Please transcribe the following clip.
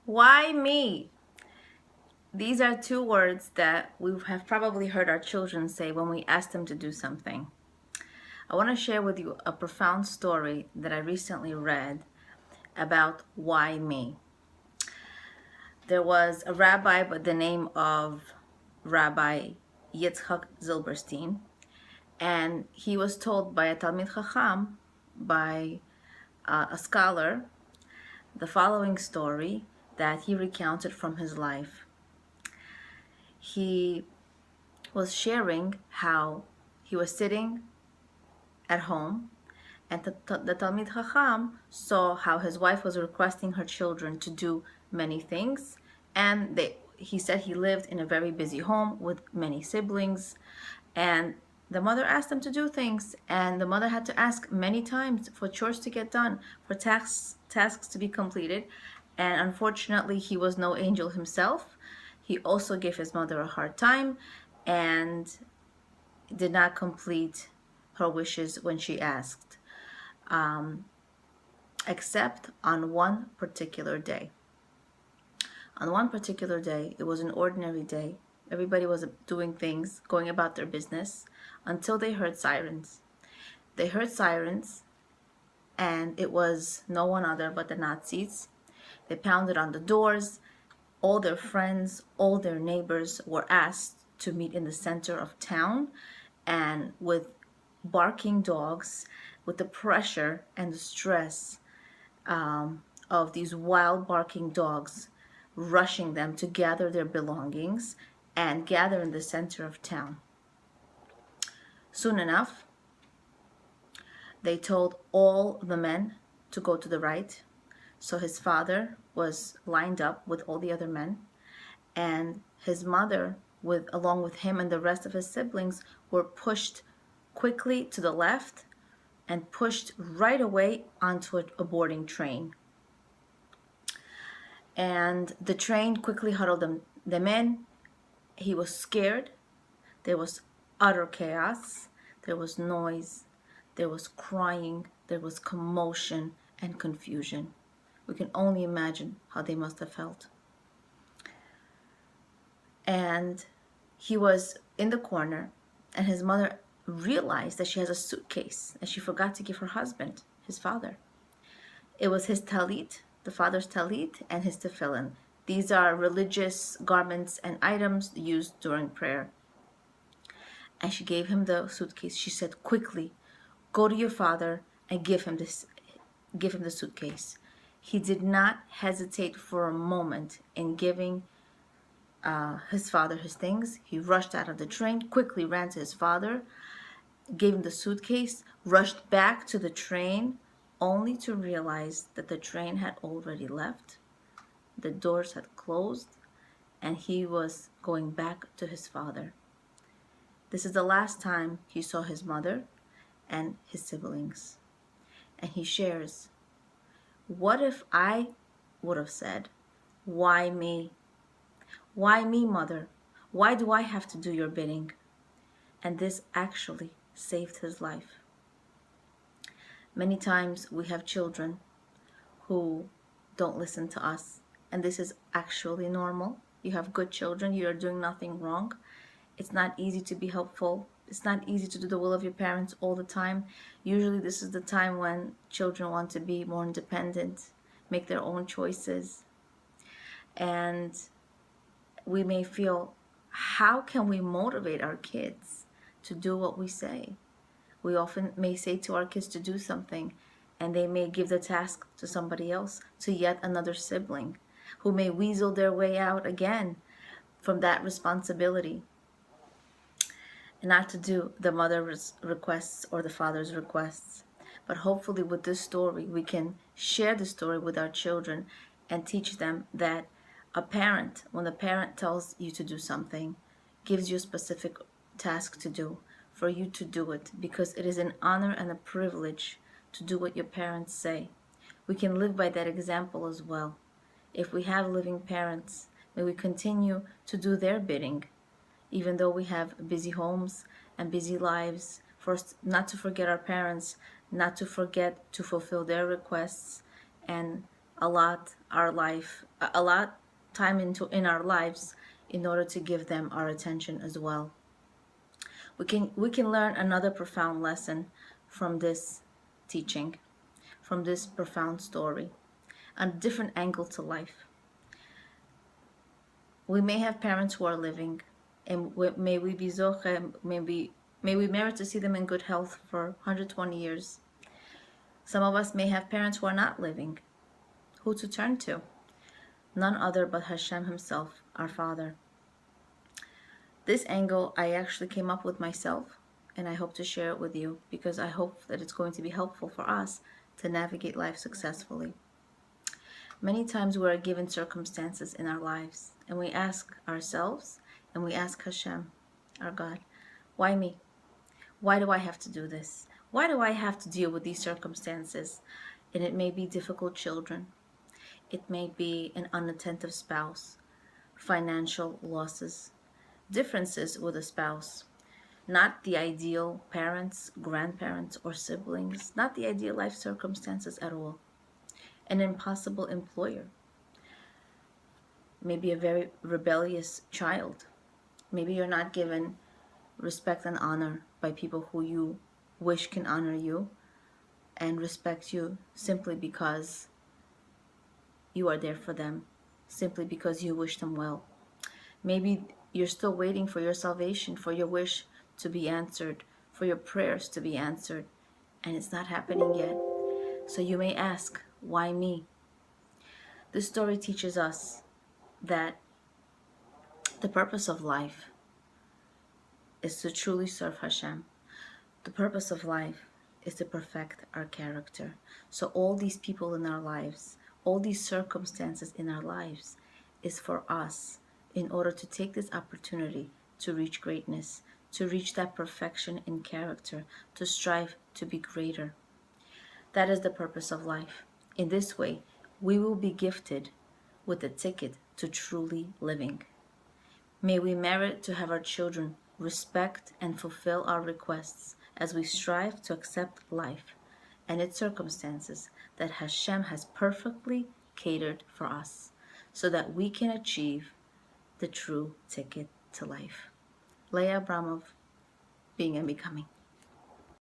Why me? These are two words that we have probably heard our children say when we ask them to do something. I want to share with you a profound story that I recently read about why me. There was a rabbi by the name of Rabbi Yitzchak Zilberstein, and he was told by a Talmid Chacham, by a scholar, the following story that he recounted from his life. He was sharing how he was sitting at home, and the Talmid Chacham saw how his wife was requesting her children to do many things, and he said he lived in a very busy home with many siblings, and the mother asked him to do things, and the mother had to ask many times for chores to get done, for tasks to be completed, and unfortunately he was no angel himself. He also gave his mother a hard time and did not complete her wishes when she asked, except on one particular day. On one particular day, it was an ordinary day. Everybody was doing things, going about their business, until they heard sirens. They heard sirens, and it was no one other but the Nazis. They pounded on the doors. All their friends, all their neighbors were asked to meet in the center of town, and with barking dogs, with the pressure and the stress of these wild barking dogs rushing them to gather their belongings and gather in the center of town. Soon enough, they told all the men to go to the right. So his father was lined up with all the other men, and his mother, along with him and the rest of his siblings, were pushed quickly to the left and pushed right away onto a boarding train. And the train quickly huddled them in. He was scared. There was utter chaos. There was noise. There was crying. There was commotion and confusion. We can only imagine how they must have felt. And he was in the corner, and his mother realized that she has a suitcase and she forgot to give her husband, his father. It was his talit, the father's talit, and his tefillin. These are religious garments and items used during prayer. And she gave him the suitcase. She said, quickly, go to your father and give him the suitcase. He did not hesitate for a moment in giving his father his things. He rushed out of the train, quickly ran to his father, gave him the suitcase, rushed back to the train, only to realize that the train had already left, the doors had closed, and he was going back to his father. This is the last time he saw his mother and his siblings. And he shares, what if I would have said, why me? Why me, mother? Why do I have to do your bidding? And this actually saved his life. Many times we have children who don't listen to us, and this is actually normal. You have good children, you are doing nothing wrong. It's not easy to be helpful. It's not easy to do the will of your parents all the time. Usually this is the time when children want to be more independent, make their own choices. And we may feel, how can we motivate our kids to do what we say? We often may say to our kids to do something, and they may give the task to somebody else, to yet another sibling, who may weasel their way out again from that responsibility, and not to do the mother's requests or the father's requests. But hopefully with this story, we can share the story with our children and teach them that a parent, when the parent tells you to do something, gives you a specific task to do, for you to do it, because it is an honor and a privilege to do what your parents say. We can live by that example as well. If we have living parents, may we continue to do their bidding, even though we have busy homes and busy lives, for us not to forget our parents, not to forget to fulfill their requests, and a lot time into in our lives in order to give them our attention as well. We can learn another profound lesson from this teaching, from this profound story, a different angle to life. We may have parents who are living, and may we be zoche, may we merit to see them in good health for 120 years. Some of us may have parents who are not living. Who to turn to? None other but Hashem himself, our Father. This angle I actually came up with myself, and I hope to share it with you because I hope that it's going to be helpful for us to navigate life successfully. Many times we are given circumstances in our lives, and we ask ourselves and we ask Hashem, our God, why me? Why do I have to do this? Why do I have to deal with these circumstances? And it may be difficult children. It may be an unattentive spouse, financial losses, differences with a spouse, not the ideal parents, grandparents, or siblings, not the ideal life circumstances at all. An impossible employer, maybe a very rebellious child. Maybe you're not given respect and honor by people who you wish can honor you and respect you simply because you are there for them, simply because you wish them well. Maybe you're still waiting for your salvation, for your wish to be answered, for your prayers to be answered, and it's not happening yet. So you may ask, why me? This story teaches us that the purpose of life is to truly serve Hashem. The purpose of life is to perfect our character. So all these people in our lives, all these circumstances in our lives is for us in order to take this opportunity to reach greatness, to reach that perfection in character, to strive to be greater. That is the purpose of life. In this way, we will be gifted with the ticket to truly living. May we merit to have our children respect and fulfill our requests as we strive to accept life and its circumstances that Hashem has perfectly catered for us so that we can achieve the true ticket to life. Leah Abramov, Being and Becoming.